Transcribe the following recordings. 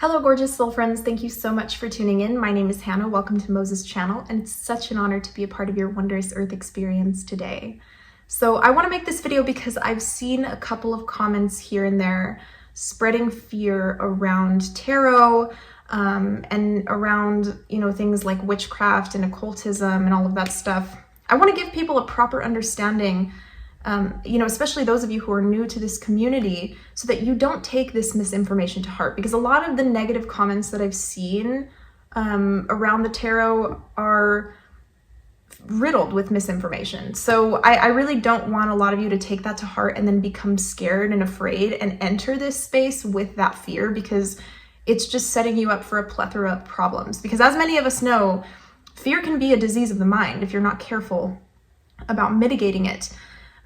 Hello, gorgeous soul friends. Thank you so much for tuning in. My name is Hannah. Welcome to Moses' channel, and it's such an honor to be a part of your wondrous earth experience today. So I want to make this video because I've seen a couple of comments here and there spreading fear around tarot and around, things like witchcraft and occultism and all of that stuff. I want to give people a proper understanding, especially those of you who are new to this community, so that you don't take this misinformation to heart, because a lot of the negative comments that I've seen around the tarot are riddled with misinformation. So I really don't want a lot of you to take that to heart and then become scared and afraid and enter this space with that fear, because it's just setting you up for a plethora of problems. Because as many of us know, fear can be a disease of the mind if you're not careful about mitigating it.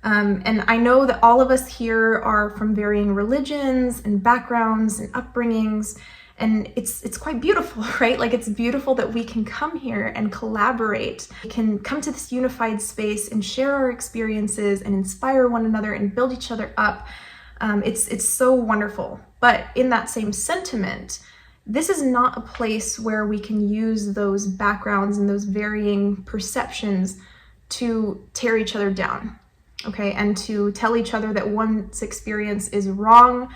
And I know that all of us here are from varying religions and backgrounds and upbringings, and it's quite beautiful, right? Like, it's beautiful that we can come here and collaborate. We can come to this unified space and share our experiences and inspire one another and build each other up. It's so wonderful. But in that same sentiment, this is not a place where we can use those backgrounds and those varying perceptions to tear each other down. Okay, and to tell each other that one's experience is wrong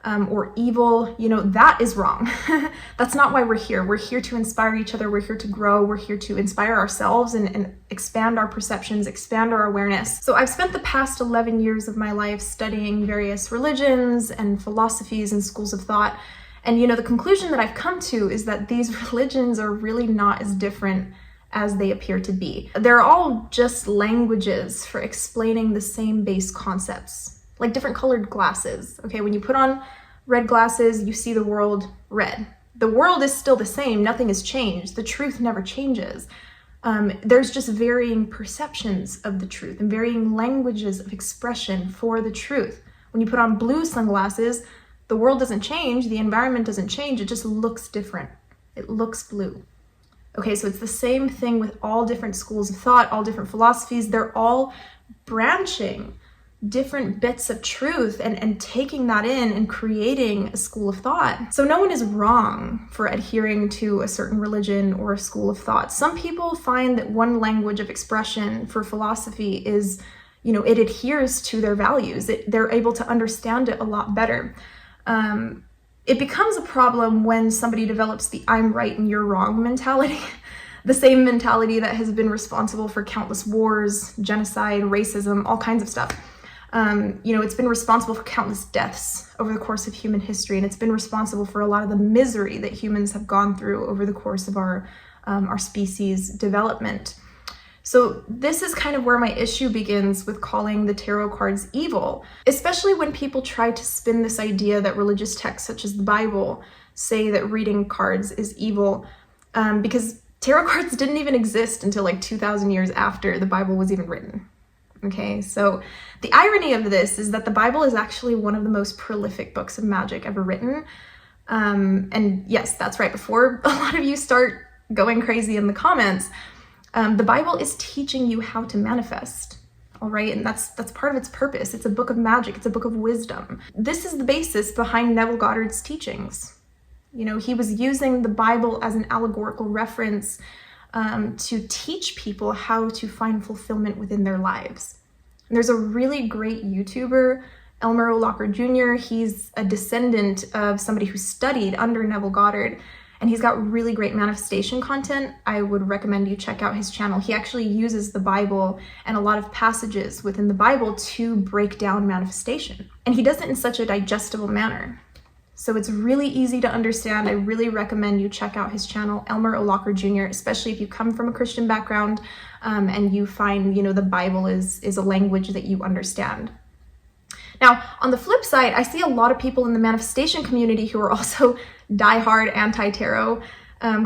or evil, that is wrong. That's not why we're here. We're here to inspire each other. We're here to grow. We're here to inspire ourselves and expand our perceptions, expand our awareness. So I've spent the past 11 years of my life studying various religions and philosophies and schools of thought. And, the conclusion that I've come to is that these religions are really not as different as they appear to be. They're all just languages for explaining the same base concepts, like different colored glasses. Okay, when you put on red glasses, you see the world red. The world is still the same, nothing has changed. The truth never changes. There's just varying perceptions of the truth and varying languages of expression for the truth. When you put on blue sunglasses, the world doesn't change, the environment doesn't change, it just looks different. It looks blue. Okay, so it's the same thing with all different schools of thought, all different philosophies. They're all branching different bits of truth and taking that in and creating a school of thought. So no one is wrong for adhering to a certain religion or a school of thought. Some people find that one language of expression for philosophy is, it adheres to their values. They're able to understand it a lot better. It becomes a problem when somebody develops the I'm right and you're wrong mentality, the same mentality that has been responsible for countless wars, genocide, racism, all kinds of stuff. It's been responsible for countless deaths over the course of human history, and it's been responsible for a lot of the misery that humans have gone through over the course of our species' development. So this is kind of where my issue begins with calling the tarot cards evil, especially when people try to spin this idea that religious texts such as the Bible say that reading cards is evil, because tarot cards didn't even exist until like 2,000 years after the Bible was even written. Okay, so the irony of this is that the Bible is actually one of the most prolific books of magic ever written. And yes, that's right, before a lot of you start going crazy in the comments, the Bible is teaching you how to manifest, all right? And that's part of its purpose. It's a book of magic. It's a book of wisdom. This is the basis behind Neville Goddard's teachings. He was using the Bible as an allegorical reference to teach people how to find fulfillment within their lives. And there's a really great YouTuber, Elmer O Locker Jr. He's a descendant of somebody who studied under Neville Goddard, and he's got really great manifestation content. I would recommend you check out his channel. He actually uses the Bible and a lot of passages within the Bible to break down manifestation. And he does it in such a digestible manner. So it's really easy to understand. I really recommend you check out his channel, Elmer O Locker Jr., especially if you come from a Christian background and you find, the Bible is a language that you understand. Now, on the flip side, I see a lot of people in the manifestation community who are also diehard anti-tarot,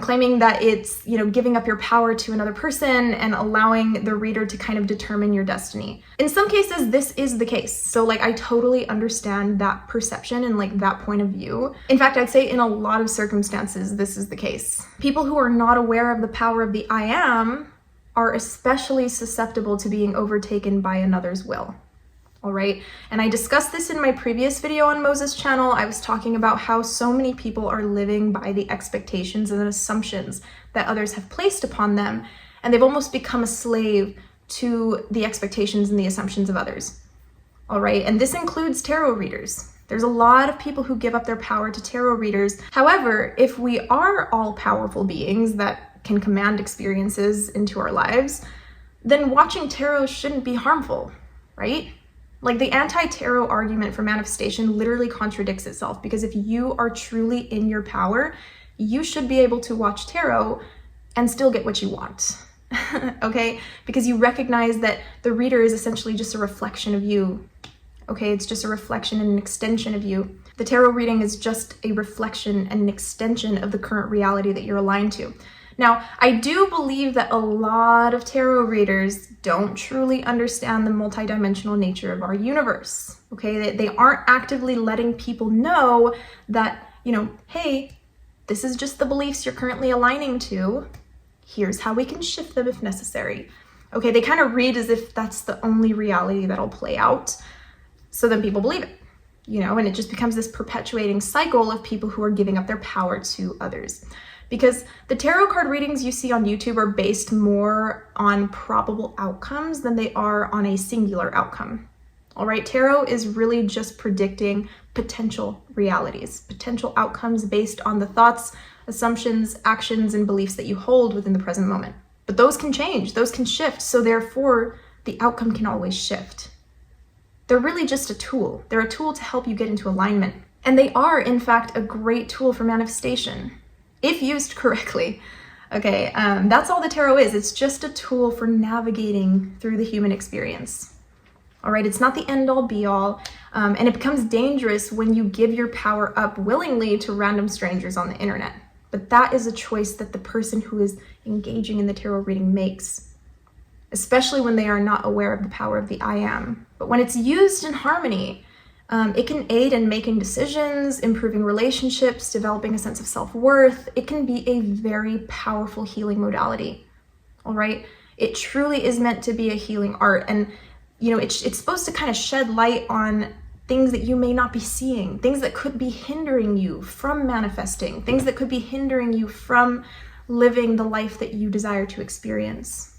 claiming that it's, giving up your power to another person and allowing the reader to kind of determine your destiny. In some cases, this is the case. So I totally understand that perception and that point of view. In fact, I'd say in a lot of circumstances, this is the case. People who are not aware of the power of the I am are especially susceptible to being overtaken by another's will. all right? And I discussed this in my previous video on Moses' channel. I was talking about how so many people are living by the expectations and assumptions that others have placed upon them, and they've almost become a slave to the expectations and the assumptions of others, all right? And this includes tarot readers. There's a lot of people who give up their power to tarot readers. However, if we are all powerful beings that can command experiences into our lives, then watching tarot shouldn't be harmful, right? Like, the anti-tarot argument for manifestation literally contradicts itself, because if you are truly in your power, you should be able to watch tarot and still get what you want, okay? Because you recognize that the reader is essentially just a reflection of you, okay? It's just a reflection and an extension of you. The tarot reading is just a reflection and an extension of the current reality that you're aligned to. Now, I do believe that a lot of tarot readers don't truly understand the multidimensional nature of our universe, okay? They aren't actively letting people know that, you know, hey, this is just the beliefs you're currently aligning to. Here's how we can shift them if necessary. Okay, they kind of read as if that's the only reality that'll play out. So then people believe it, you know, and it just becomes this perpetuating cycle of people who are giving up their power to others. Because the tarot card readings you see on YouTube are based more on probable outcomes than they are on a singular outcome. All right, tarot is really just predicting potential realities, potential outcomes based on the thoughts, assumptions, actions, and beliefs that you hold within the present moment. But those can change, those can shift, so therefore the outcome can always shift. They're really just a tool. They're a tool to help you get into alignment. And they are, in fact, a great tool for manifestation, if used correctly. Okay, that's all the tarot is. It's just a tool for navigating through the human experience. All right, it's not the end all be all, and it becomes dangerous when you give your power up willingly to random strangers on the internet. But that is a choice that the person who is engaging in the tarot reading makes, especially when they are not aware of the power of the I am. But when it's used in harmony, it can aid in making decisions, improving relationships, developing a sense of self-worth. It can be a very powerful healing modality, all right? It truly is meant to be a healing art. And, you know, it's supposed to kind of shed light on things that you may not be seeing, things that could be hindering you from manifesting, things that could be hindering you from living the life that you desire to experience.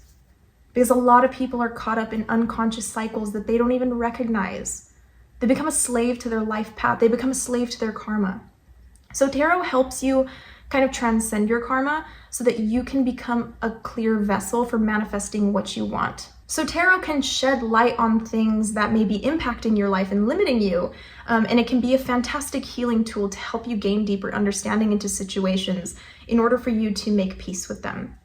Because a lot of people are caught up in unconscious cycles that they don't even recognize. They become a slave to their life path. They become a slave to their karma. So tarot helps you kind of transcend your karma so that you can become a clear vessel for manifesting what you want. So tarot can shed light on things that may be impacting your life and limiting you. And it can be a fantastic healing tool to help you gain deeper understanding into situations in order for you to make peace with them.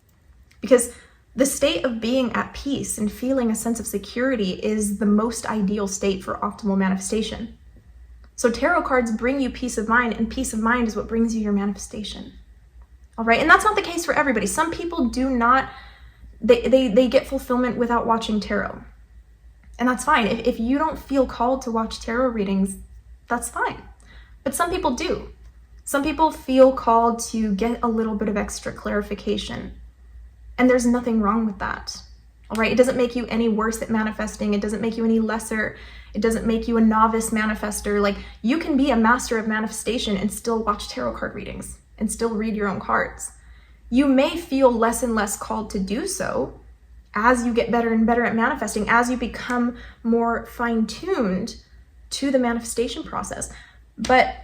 Because the state of being at peace and feeling a sense of security is the most ideal state for optimal manifestation. So tarot cards bring you peace of mind, and peace of mind is what brings you your manifestation. All right, and that's not the case for everybody. Some people do not, they get fulfillment without watching tarot. And that's fine. If you don't feel called to watch tarot readings, that's fine. But some people do. Some people feel called to get a little bit of extra clarification. And there's nothing wrong with that, all right? It doesn't make you any worse at manifesting. It doesn't make you any lesser. It doesn't make you a novice manifester. Like, you can be a master of manifestation and still watch tarot card readings and still read your own cards. You may feel less and less called to do so as you get better and better at manifesting, as you become more fine-tuned to the manifestation process. But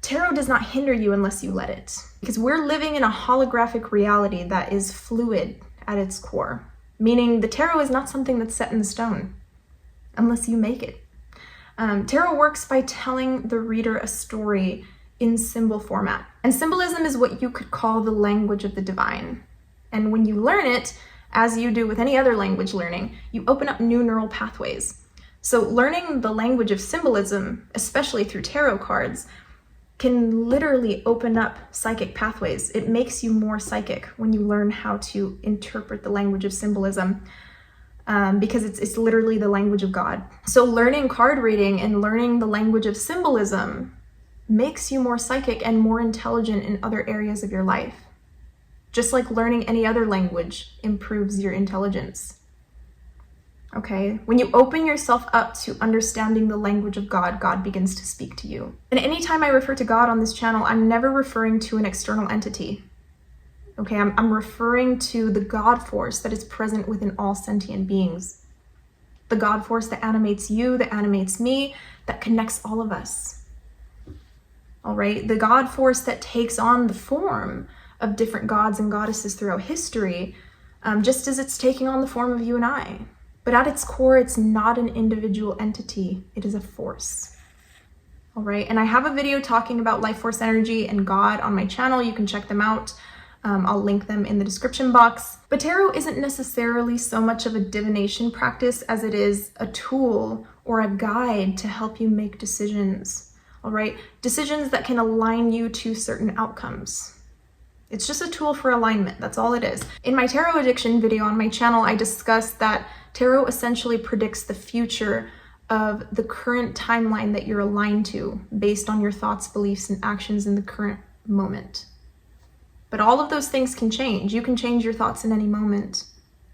tarot does not hinder you unless you let it, because we're living in a holographic reality that is fluid at its core, meaning the tarot is not something that's set in stone unless you make it. Tarot works by telling the reader a story in symbol format, and symbolism is what you could call the language of the divine. And when you learn it, as you do with any other language learning, you open up new neural pathways. So learning the language of symbolism, especially through tarot cards, can literally open up psychic pathways. It makes you more psychic when you learn how to interpret the language of symbolism, because it's literally the language of God. So learning card reading and learning the language of symbolism makes you more psychic and more intelligent in other areas of your life. Just like learning any other language improves your intelligence. Okay? When you open yourself up to understanding the language of God, God begins to speak to you. And anytime I refer to God on this channel, I'm never referring to an external entity. Okay? I'm referring to the God force that is present within all sentient beings. The God force that animates you, that animates me, that connects all of us. All right? The God force that takes on the form of different gods and goddesses throughout history, just as it's taking on the form of you and I. But at its core, it's not an individual entity. It is a force. All right. And I have a video talking about life force energy and God on my channel. You can check them out. I'll link them in the description box. But tarot isn't necessarily so much of a divination practice as it is a tool or a guide to help you make decisions. All right. Decisions that can align you to certain outcomes. It's just a tool for alignment. That's all it is. In my tarot addiction video on my channel, I discussed that tarot essentially predicts the future of the current timeline that you're aligned to based on your thoughts, beliefs, and actions in the current moment. But all of those things can change. You can change your thoughts in any moment.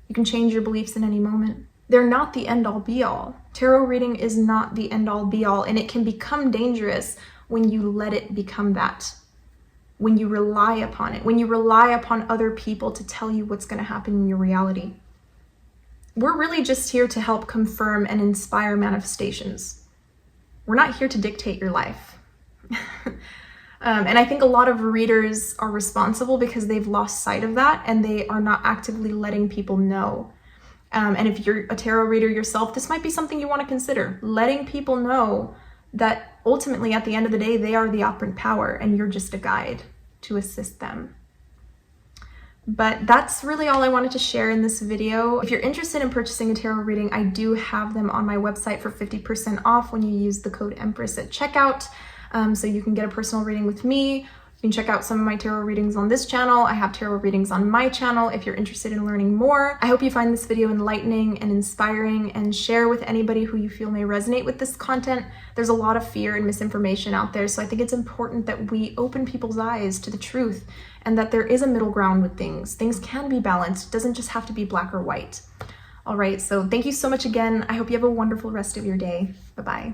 You can change your beliefs in any moment. They're not the end all be all. Tarot reading is not the end all be all, and it can become dangerous when you let it become that. When you rely upon it, when you rely upon other people to tell you what's going to happen in your reality. We're really just here to help confirm and inspire manifestations. We're not here to dictate your life. And I think a lot of readers are responsible because they've lost sight of that and they are not actively letting people know. And if you're a tarot reader yourself, this might be something you want to consider. Letting people know that ultimately at the end of the day, they are the operant power and you're just a guide to assist them. But that's really all I wanted to share in this video. If you're interested in purchasing a tarot reading, I do have them on my website for 50% off when you use the code Empress at checkout. So you can get a personal reading with me. You can check out some of my tarot readings on this channel. I have tarot readings on my channel if you're interested in learning more. I hope you find this video enlightening and inspiring and share with anybody who you feel may resonate with this content. There's a lot of fear and misinformation out there, so I think it's important that we open people's eyes to the truth and that there is a middle ground with things. Things can be balanced. It doesn't just have to be black or white. All right, so thank you so much again. I hope you have a wonderful rest of your day. Bye-bye.